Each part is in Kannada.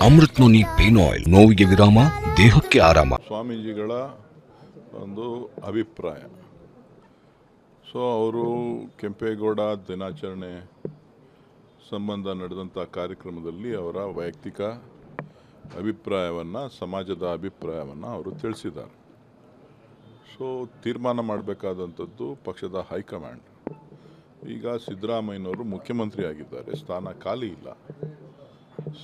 ಅಮೃತ್ ನೋನಿ ಪೇನ್ ಆಯಿಲ್, ನೋವಿಗೆ ವಿರಾಮ, ದೇಹಕ್ಕೆ ಆರಾಮ. ಸ್ವಾಮೀಜಿಗಳ ಒಂದು ಅಭಿಪ್ರಾಯ. ಸೊ ಅವರು ಕೆಂಪೇಗೌಡ ದಿನಾಚರಣೆ ಸಂಬಂಧ ನಡೆದಂಥ ಕಾರ್ಯಕ್ರಮದಲ್ಲಿ ಅವರ ವೈಯಕ್ತಿಕ ಅಭಿಪ್ರಾಯವನ್ನು, ಸಮಾಜದ ಅಭಿಪ್ರಾಯವನ್ನು ಅವರು ತಿಳಿಸಿದ್ದಾರೆ. ಸೊ ತೀರ್ಮಾನ ಮಾಡಬೇಕಾದಂಥದ್ದು ಪಕ್ಷದ ಹೈಕಮಾಂಡ್. ಈಗ ಸಿದ್ದರಾಮಯ್ಯನವರು ಮುಖ್ಯಮಂತ್ರಿ ಆಗಿದ್ದಾರೆ, ಸ್ಥಾನ ಖಾಲಿ ಇಲ್ಲ.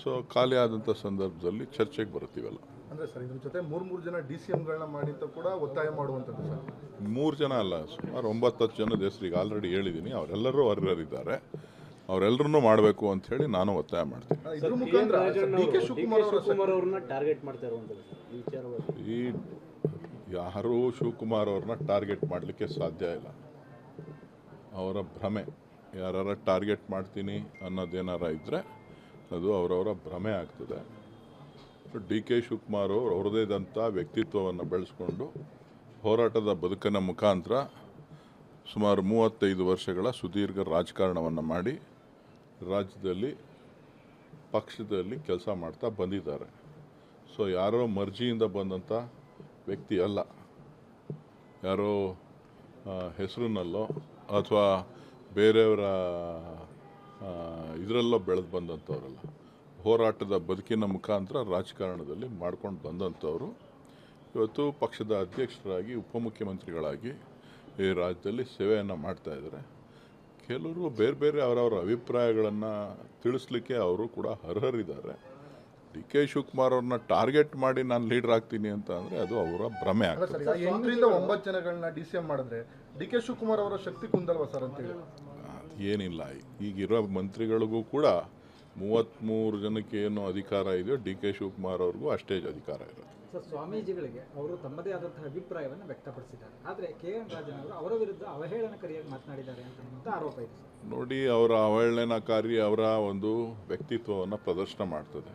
ಸೊ ಖಾಲಿ ಆದಂಥ ಸಂದರ್ಭದಲ್ಲಿ ಚರ್ಚೆಗೆ ಬರ್ತೀವಲ್ಲ. ಅಂದರೆ ಸರ್, ಇದ್ರ ಜೊತೆ ಮೂರು ಜನ DCMಗಳನ್ನ ಮಾಡಿ ಅಂತ ಕೂಡ ಒತ್ತಾಯ ಮಾಡುವಂಥದ್ದು ಸರ್. 3 ಜನ ಅಲ್ಲ, ಸುಮಾರು 9-10 ಜನದ ಹೆಸರಿಗೆ ಆಲ್ರೆಡಿ ಹೇಳಿದ್ದೀನಿ. ಅವರೆಲ್ಲರೂ ಅರ್ಹರಿದ್ದಾರೆ, ಅವರೆಲ್ಲರನ್ನೂ ಮಾಡಬೇಕು ಅಂತ ಹೇಳಿ ನಾನು ಒತ್ತಾಯ ಮಾಡ್ತೀನಿ. ಇದ್ರ ಮುಖಾಂತರ DK ಶಿವಕುಮಾರ್ ಅವ್ರನ್ನ ಟಾರ್ಗೆಟ್ ಮಾಡ್ತಾ ಇರುವಂಥದ್ದು ಈ ಯಾರೂ ಶಿವಕುಮಾರ್ ಅವ್ರನ್ನ ಟಾರ್ಗೆಟ್ ಮಾಡಲಿಕ್ಕೆ ಸಾಧ್ಯ ಇಲ್ಲ. ಅವರ ಭ್ರಮೆ. ಯಾರ ಟಾರ್ಗೆಟ್ ಮಾಡ್ತೀನಿ ಅನ್ನೋದೇನಾರ ಇದ್ದರೆ ಅದು ಅವರವರ ಭ್ರಮೆ ಆಗ್ತದೆ. DK ಶಿವಕುಮಾರ್ ಅವರು ಅವರದೇದಂಥ ವ್ಯಕ್ತಿತ್ವವನ್ನು ಬೆಳೆಸ್ಕೊಂಡು ಹೋರಾಟದ ಬದುಕಿನ ಮುಖಾಂತರ ಸುಮಾರು 35 ವರ್ಷಗಳ ಸುದೀರ್ಘ ರಾಜಕಾರಣವನ್ನು ಮಾಡಿ ರಾಜ್ಯದಲ್ಲಿ ಪಕ್ಷದಲ್ಲಿ ಕೆಲಸ ಮಾಡ್ತಾ ಬಂದಿದ್ದಾರೆ. ಸೊ ಯಾರೋ ಮರ್ಜಿಯಿಂದ ಬಂದಂಥ ವ್ಯಕ್ತಿ ಅಲ್ಲ. ಯಾರೋ ಹೆಸರಿನಲ್ಲೋ ಅಥವಾ ಬೇರೆಯವರ ಇದರಲ್ಲೋ ಬೆಳೆದು ಬಂದಂಥವ್ರಲ್ಲ. ಹೋರಾಟದ ಬದುಕಿನ ಮುಖಾಂತರ ರಾಜಕಾರಣದಲ್ಲಿ ಮಾಡ್ಕೊಂಡು ಬಂದಂಥವರು ಇವತ್ತು ಪಕ್ಷದ ಅಧ್ಯಕ್ಷರಾಗಿ, ಉಪಮುಖ್ಯಮಂತ್ರಿಗಳಾಗಿ ಈ ರಾಜ್ಯದಲ್ಲಿ ಸೇವೆಯನ್ನು ಮಾಡ್ತಾಯಿದ್ದಾರೆ. ಕೆಲವರು ಬೇರೆ ಬೇರೆ ಅವರವರ ಅಭಿಪ್ರಾಯಗಳನ್ನು ತಿಳಿಸ್ಲಿಕ್ಕೆ ಅವರು ಕೂಡ ಅರ್ಹರಿದ್ದಾರೆ. DK ಶಿವಕುಮಾರ್ ಅವ್ರನ್ನ ಟಾರ್ಗೆಟ್ ಮಾಡಿ ನಾನು ಲೀಡರ್ ಆಗ್ತೀನಿ ಅಂತ ಅಂದರೆ ಅದು ಅವರ ಭ್ರಮೆ ಆಗ್ತದೆ. 8ರಿಂದ 9 ಜನಗಳನ್ನ DCM ಮಾಡಿದ್ರೆ DK ಶಿವಕುಮಾರ್ ಅವರ ಶಕ್ತಿ ಕುಂದಲ್ವಾ ಸರ್ ಅಂತೇಳಿ? ಏನಿಲ್ಲ, ಈಗಿರೋ ಮಂತ್ರಿಗಳಿಗೂ ಕೂಡ 33 ಜನಕ್ಕೆ ಏನು ಅಧಿಕಾರ ಇದೆಯೋ DK ಶಿವಕುಮಾರ್ ಅವ್ರಿಗೂ ಅಷ್ಟೇ ಅಧಿಕಾರ ಇರೋದು. ಸರ್, ಸ್ವಾಮೀಜಿಗಳಿಗೆ ಅವರು ತಮ್ಮದೇ ಆದಂತಹ ಅಭಿಪ್ರಾಯವನ್ನು ವ್ಯಕ್ತಪಡಿಸಿದ್ದಾರೆ. ಆದರೆ KN ರಾಜನ್ ಅವರು ಅವರ ವಿರುದ್ಧ ಅವಹೇಳನಕಾರಿಯಾಗಿ ಮಾತನಾಡಿದ್ದಾರೆ ಅಂತ ಆರೋಪ ಇದೆ. ನೋಡಿ, ಅವರ ಅವಹೇಳನಕಾರಿ ಅವರ ಒಂದು ವ್ಯಕ್ತಿತ್ವವನ್ನು ಪ್ರದರ್ಶನ ಮಾಡ್ತದೆ.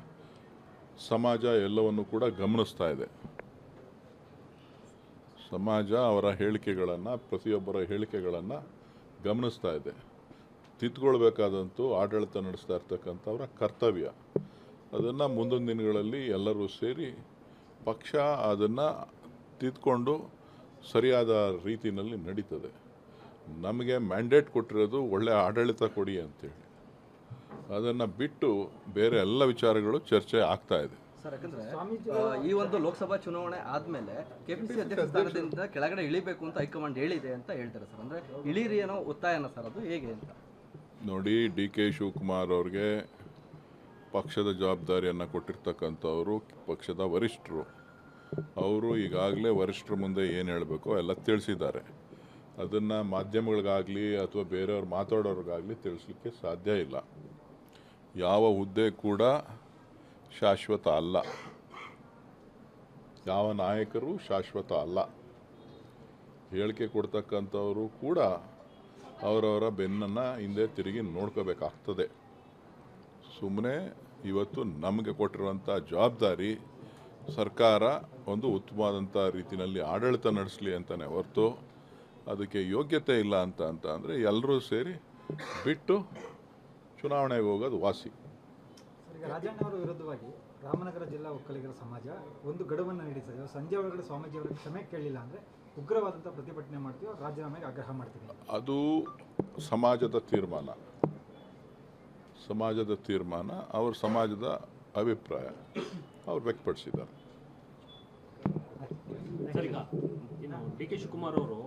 ಸಮಾಜ ಎಲ್ಲವನ್ನು ಕೂಡ ಗಮನಿಸ್ತಾ ಇದೆ. ಸಮಾಜ ಅವರ ಹೇಳಿಕೆಗಳನ್ನು, ಪ್ರತಿಯೊಬ್ಬರ ಹೇಳಿಕೆಗಳನ್ನು ಗಮನಿಸ್ತಾ ಇದೆ. ತಿದ್ದುಕೊಳ್ಬೇಕಾದಂತೂ ಆಡಳಿತ ನಡೆಸ್ತಾ ಇರ್ತಕ್ಕಂಥವರ ಕರ್ತವ್ಯ. ಅದನ್ನು ಮುಂದಿನ ದಿನಗಳಲ್ಲಿ ಎಲ್ಲರೂ ಸೇರಿ ಪಕ್ಷ ಅದನ್ನು ತಿದ್ದುಕೊಂಡು ಸರಿಯಾದ ರೀತಿಯಲ್ಲಿ ನಡೀತದೆ. ನಮಗೆ ಮ್ಯಾಂಡೇಟ್ ಕೊಟ್ಟಿರೋದು ಒಳ್ಳೆಯ ಆಡಳಿತ ಕೊಡಿ ಅಂತೇಳಿ. ಅದನ್ನು ಬಿಟ್ಟು ಬೇರೆ ಎಲ್ಲ ವಿಚಾರಗಳು ಚರ್ಚೆ ಆಗ್ತಾ ಇದೆ. ಸರ್, ಯಾಕಂದರೆ ಈ ಒಂದು ಲೋಕಸಭಾ ಚುನಾವಣೆ ಆದಮೇಲೆ KPCC ಅಧ್ಯಕ್ಷ ಸ್ಥಾನದಿಂದ ಕೆಳಗಡೆ ಇಳಿಬೇಕು ಅಂತ ಹೈಕಮಾಂಡ್ ಹೇಳಿದೆ ಅಂತ ಹೇಳ್ತಾರೆ ಸರ್. ಅಂದರೆ ಇಳೀರಿ ಏನೋ ಒತ್ತಾಯನ ಸರ್, ಅದು ಹೇಗೆ ಅಂತ? ನೋಡಿ, DK ಶಿವಕುಮಾರ್ ಅವ್ರಿಗೆ ಪಕ್ಷದ ಜವಾಬ್ದಾರಿಯನ್ನು ಕೊಟ್ಟಿರ್ತಕ್ಕಂಥವರು ಪಕ್ಷದ ವರಿಷ್ಠರು. ಅವರು ಈಗಾಗಲೇ ವರಿಷ್ಠರ ಮುಂದೆ ಏನು ಹೇಳಬೇಕೋ ಎಲ್ಲ ತಿಳಿಸಿದ್ದಾರೆ. ಅದನ್ನು ಮಾಧ್ಯಮಗಳಿಗಾಗಲಿ ಅಥವಾ ಬೇರೆಯವ್ರು ಮಾತಾಡೋರಿಗಾಗಲಿ ತಿಳಿಸ್ಲಿಕ್ಕೆ ಸಾಧ್ಯ ಇಲ್ಲ. ಯಾವ ಹುದ್ದೆ ಕೂಡ ಶಾಶ್ವತ ಅಲ್ಲ, ಯಾವ ನಾಯಕರು ಶಾಶ್ವತ ಅಲ್ಲ. ಹೇಳಿಕೆ ಕೊಡ್ತಕ್ಕಂಥವರು ಕೂಡ ಅವರವರ ಬೆನ್ನನ್ನು ಹಿಂದೆ ತಿರುಗಿ ನೋಡ್ಕೋಬೇಕಾಗ್ತದೆ. ಸುಮ್ಮನೆ ಇವತ್ತು ನಮಗೆ ಕೊಟ್ಟಿರುವಂಥ ಜವಾಬ್ದಾರಿ ಸರ್ಕಾರ ಒಂದು ಉತ್ತಮವಾದಂಥ ರೀತಿಯಲ್ಲಿ ಆಡಳಿತ ನಡೆಸಲಿ ಅಂತಲೇ ಹೊರತು ಅದಕ್ಕೆ ಯೋಗ್ಯತೆ ಇಲ್ಲ ಅಂತ ಅಂದರೆ ಎಲ್ಲರೂ ಸೇರಿ ಬಿಟ್ಟು ಚುನಾವಣೆಗೆ ಹೋಗೋದು ವಾಸಿ. ಈಗ ರಾಜಣ್ಣ ಅವರ ವಿರುದ್ಧವಾಗಿ ರಾಮನಗರ ಜಿಲ್ಲಾ ಒಕ್ಕಲಿಗರ ಸಮಾಜ ಒಂದು ಗಡುವನ್ನು ನೀಡಿದೆ. ಸಂಜೆ ಒಳಗಡೆ ಸ್ವಾಮೀಜಿ ಅವರಿಗೆ ಕ್ಷಮೆ ಕೇಳಲಿಲ್ಲ ಅಂದರೆ ಉಗ್ರವಾದಂಥ ಪ್ರತಿಭಟನೆ ಮಾಡ್ತೀವಿ, ರಾಜೀನಾಮೆಗೆ ಆಗ್ರಹ ಮಾಡ್ತೀವಿ. ಅದು ಸಮಾಜದ ತೀರ್ಮಾನ, ಅವ್ರ ಸಮಾಜದ ಅಭಿಪ್ರಾಯ ಅವ್ರು ವ್ಯಕ್ತಪಡಿಸಿದ್ದಾರೆ. ಸರ್, ಈಗ ಇನ್ನು DK ಶಿವಕುಮಾರ್ ಅವರು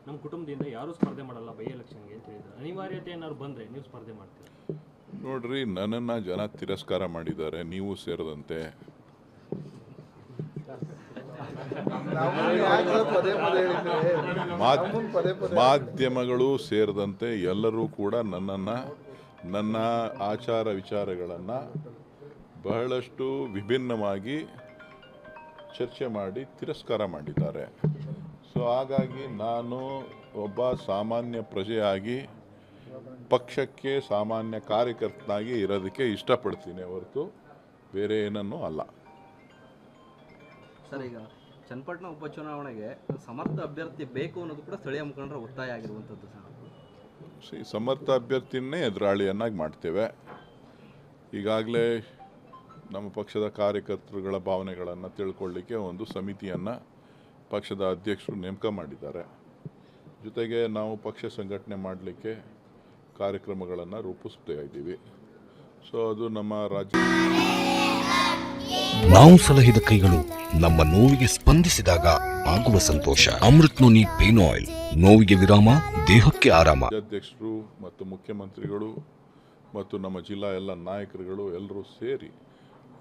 ನಮ್ಮ ಕುಟುಂಬದಿಂದ ಯಾರೂ ಸ್ಪರ್ಧೆ ಮಾಡಲ್ಲ ಬೈ ಎಲೆಕ್ಷನ್ಗೆ ಅಂತ ಹೇಳಿದ್ದಾರೆ. ಅನಿವಾರ್ಯತೆ ಏನಾದ್ರು ಬಂದರೆ ನೀವು ಸ್ಪರ್ಧೆ ಮಾಡ್ತೀರಾ? ನೋಡ್ರಿ, ನನ್ನನ್ನು ಜನ ತಿರಸ್ಕಾರ ಮಾಡಿದ್ದಾರೆ, ನೀವು ಸೇರಿದಂತೆ. ಮಾಧ್ಯಮಗಳು ಸೇರಿದಂತೆ ಎಲ್ಲರೂ ಕೂಡ ನನ್ನ ಆಚಾರ ವಿಚಾರಗಳನ್ನು ಬಹಳಷ್ಟು ವಿಭಿನ್ನವಾಗಿ ಚರ್ಚೆ ಮಾಡಿ ತಿರಸ್ಕಾರ ಮಾಡಿದ್ದಾರೆ. ಸೊ ಹಾಗಾಗಿ ನಾನು ಒಬ್ಬ ಸಾಮಾನ್ಯ ಪ್ರಜೆಯಾಗಿ ಪಕ್ಷಕ್ಕೆ ಸಾಮಾನ್ಯ ಕಾರ್ಯಕರ್ತನಾಗಿ ಇರೋದಕ್ಕೆ ಇಷ್ಟಪಡ್ತೀನಿ ಹೊರತು ಬೇರೆ ಏನನ್ನೂ ಅಲ್ಲ. ಸರ್, ಈಗ ಚನ್ನಪಟ್ಟಣ ಉಪಚುನಾವಣೆಗೆ ಸಮರ್ಥ ಅಭ್ಯರ್ಥಿ ಬೇಕು ಅನ್ನೋದು ಕೂಡ ಸ್ಥಳೀಯ ಮುಖಂಡರ ಒತ್ತಾಯ ಆಗಿರುವಂಥದ್ದು ಸರ್. ಸಮರ್ಥ ಅಭ್ಯರ್ಥಿಯನ್ನೇ ಎದುರಾಳಿಯನ್ನಾಗಿ ಮಾಡ್ತೇವೆ. ಈಗಾಗಲೇ ನಮ್ಮ ಪಕ್ಷದ ಕಾರ್ಯಕರ್ತರುಗಳ ಭಾವನೆಗಳನ್ನು ತಿಳ್ಕೊಳ್ಳಿಕ್ಕೆ ಒಂದು ಸಮಿತಿಯನ್ನು ಪಕ್ಷದ ಅಧ್ಯಕ್ಷರು ನೇಮಕ ಮಾಡಿದ್ದಾರೆ. ಜೊತೆಗೆ ನಾವು ಪಕ್ಷ ಸಂಘಟನೆ ಮಾಡಲಿಕ್ಕೆ ಕಾರ್ಯಕ್ರಮಗಳನ್ನು ರೂಪಿಸ್ತಾ ಇದ್ದೀವಿ. ಸೊ ಅದು ನಮ್ಮ ರಾಜ್ಯ. ನಾವು ಸಲಹಿದ ಕೈಗಳು ನಮ್ಮ ನೋವಿಗೆ ಸ್ಪಂದಿಸಿದಾಗ ಆಗುವ ಸಂತೋಷ. ಅಮೃತ್ ನೋನಿ ಪೇನ್ ಆಯಿಲ್, ನೋವಿಗೆ ವಿರಾಮ, ದೇಹಕ್ಕೆ ಆರಾಮ. ಅಧ್ಯಕ್ಷರು ಮತ್ತು ಮುಖ್ಯಮಂತ್ರಿಗಳು ಮತ್ತು ನಮ್ಮ ಜಿಲ್ಲಾ ಎಲ್ಲ ನಾಯಕರುಗಳು ಎಲ್ಲರೂ ಸೇರಿ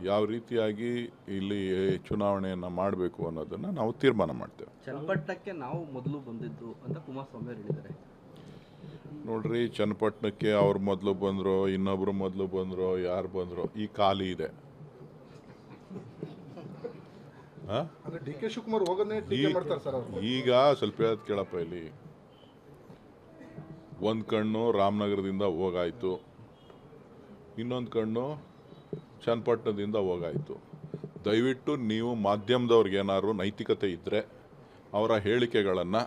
ಯಾವ ರೀತಿಯಾಗಿ ಇಲ್ಲಿ ಚುನಾವಣೆಯನ್ನು ಮಾಡಬೇಕು ಅನ್ನೋದನ್ನು ನಾವು ತೀರ್ಮಾನ ಮಾಡ್ತೇವೆ. ಚನ್ನಪಟ್ಟಣಕ್ಕೆ ನಾವು ಮೊದಲು ಬಂದಿದ್ದು ಅಂತ ಕುಮಾರಸ್ವಾಮಿ ಅವರು ಹೇಳಿದ್ದಾರೆ. ನೋಡ್ರಿ, ಚನ್ನಪಟ್ಟಣಕ್ಕೆ ಅವ್ರು ಮೊದಲು ಬಂದರು, ಇನ್ನೊಬ್ರು ಮೊದಲು ಬಂದರು, ಯಾರು ಬಂದರು, ಈ ಖಾಲಿ ಇದೆ. ಅಂದ್ರೆ ಡಿ ಕೆ ಶಿವಕುಮಾರ್ ಹೋಗೋದನ್ನೇ ಟೀಕೆ ಮಾಡ್ತಾರೆ ಸರ್ ಅವರು. ಈಗ ಸ್ವಲ್ಪ ಹೇಳೋದು ಕೇಳಪ್ಪ, ಇಲ್ಲಿ ಒಂದು ಕಣ್ಣು ರಾಮನಗರದಿಂದ ಹೋಗಾಯಿತು, ಇನ್ನೊಂದು ಕಣ್ಣು ಚನ್ನಪಟ್ಟಣದಿಂದ ಹೋಗಾಯಿತು. ದಯವಿಟ್ಟು ನೀವು ಮಾಧ್ಯಮದವ್ರಿಗೆ ಏನಾದ್ರು ನೈತಿಕತೆ ಇದ್ದರೆ ಅವರ ಹೇಳಿಕೆಗಳನ್ನು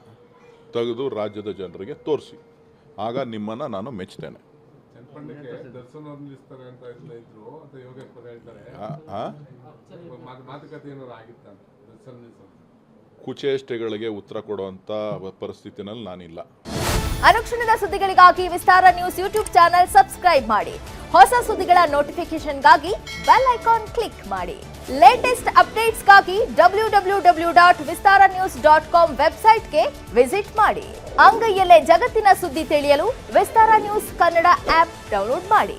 ತೆಗೆದು ರಾಜ್ಯದ ಜನರಿಗೆ ತೋರಿಸಿ, ಆಗ ನಿಮ್ಮನ್ನು ನಾನು ಮೆಚ್ತೇನೆ. ಕುಚೇಷ್ಟೆಗಳಿಗೆ ಉತ್ತರ ಕೊಡುವಂಥ ಪರಿಸ್ಥಿತಿನಲ್ಲಿ ನಾನಿಲ್ಲ. ಅನುಕ್ಷಣದ ಸುದ್ದಿಗಳಿಗಾಗಿ ವಿಸ್ತಾರ ನ್ಯೂಸ್ ಯೂಟ್ಯೂಬ್ ಚಾನೆಲ್ ಸಬ್ಸ್ಕ್ರೈಬ್ ಮಾಡಿ. ಹೊಸ ಸುದ್ದಿಗಳ ನೋಟಿಫಿಕೇಶನ್ಗಾಗಿ ಬೆಲ್ ಐಕಾನ್ ಕ್ಲಿಕ್ ಮಾಡಿ. ಲೇಟೆಸ್ಟ್ ಅಪ್ಡೇಟ್ಸ್ಗಾಗಿ www.vistaranews.com ವೆಬ್ಸೈಟ್ಗೆ ವಿಸಿಟ್ ಮಾಡಿ. ಅಂಗೈಯಲ್ಲೇ ಜಗತ್ತಿನ ಸುದ್ದಿ ತಿಳಿಯಲು ವಿಸ್ತಾರ ನ್ಯೂಸ್ ಕನ್ನಡ ಆಪ್ ಡೌನ್ಲೋಡ್ ಮಾಡಿ.